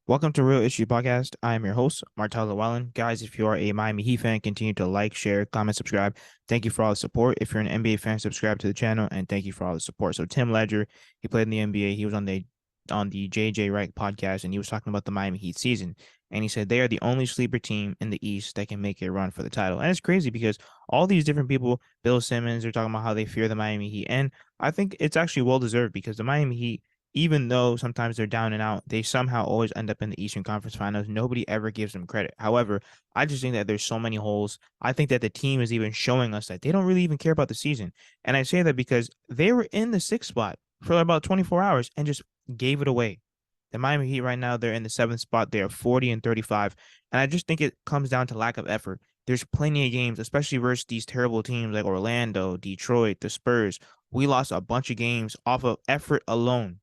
Welcome to Real Issue Podcast. I am your host, Martel Llewellyn. Guys, if you are a Miami Heat fan, continue to like, share, comment, subscribe. Thank you for all the support. If you're an NBA fan, subscribe to the channel, and thank you for all the support. So Tim Legler, he played in the NBA. He was on the JJ Wright podcast, and he was talking about the Miami Heat season. And he said they are the only sleeper team in the East that can make a run for the title. And it's crazy because all these different people, Bill Simmons, are talking about how they fear the Miami Heat. And I think it's actually well deserved because the Miami Heat, even though sometimes they're down and out, they somehow always end up in the Eastern Conference Finals. Nobody ever gives them credit. However, I just think that there's so many holes. I think that the team is even showing us that they don't really even care about the season. And I say that because they were in the sixth spot for about 24 hours and just gave it away. The Miami Heat right now, they're in the seventh spot. They're 40 and 35. And I just think it comes down to lack of effort. There's plenty of games, especially versus these terrible teams like Orlando, Detroit, the Spurs. We lost a bunch of games off of effort alone.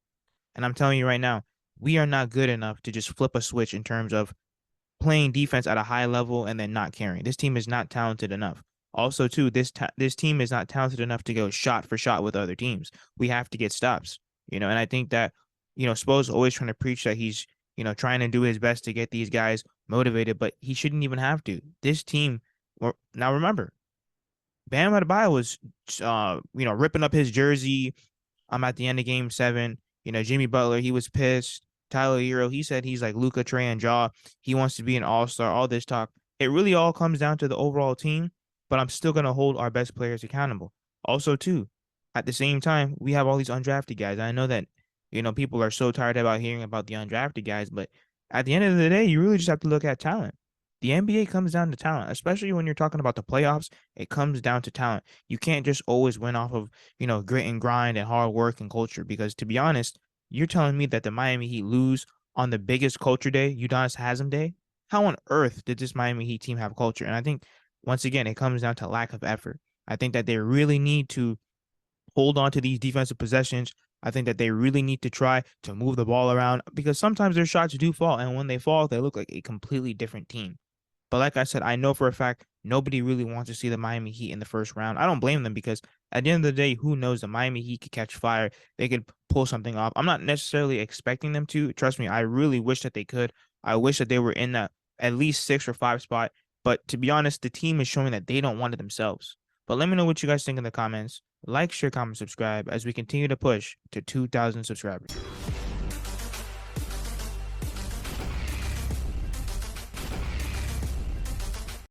And I'm telling you right now, we are not good enough to just flip a switch in terms of playing defense at a high level and then not caring. This team is not talented enough. Also, too, this team is not talented enough to go shot for shot with other teams. We have to get stops, and I think that, Spo's always trying to preach that he's, trying to do his best to get these guys motivated, but he shouldn't even have to. This team, now remember, Bam Adebayo was, ripping up his jersey. I'm at the end of Game 7. Jimmy Butler, he was pissed. Tyler Hero, he said he's like Luka, Trey, and Jaw. He wants to be an all-star, all this talk. It really all comes down to the overall team, but I'm still going to hold our best players accountable. Also, too, at the same time, we have all these undrafted guys. I know that, people are so tired about hearing about the undrafted guys, but at the end of the day, you really just have to look at talent. The NBA comes down to talent, especially when you're talking about the playoffs. It comes down to talent. You can't just always win off of, grit and grind and hard work and culture. Because to be honest, you're telling me that the Miami Heat lose on the biggest culture day, Udonis Haslam Day? How on earth did this Miami Heat team have culture? And I think, once again, it comes down to lack of effort. I think that they really need to hold on to these defensive possessions. I think that they really need to try to move the ball around because sometimes their shots do fall. And when they fall, they look like a completely different team. But like I said, I know for a fact nobody really wants to see the Miami Heat in the first round. I don't blame them because at the end of the day, who knows? The Miami Heat could catch fire. They could pull something off. I'm not necessarily expecting them to. Trust me, I really wish that they could. I wish that they were in that at least 6 or 5 spot. But to be honest, the team is showing that they don't want it themselves. But let me know what you guys think in the comments. Like, share, comment, subscribe as we continue to push to 2,000 subscribers.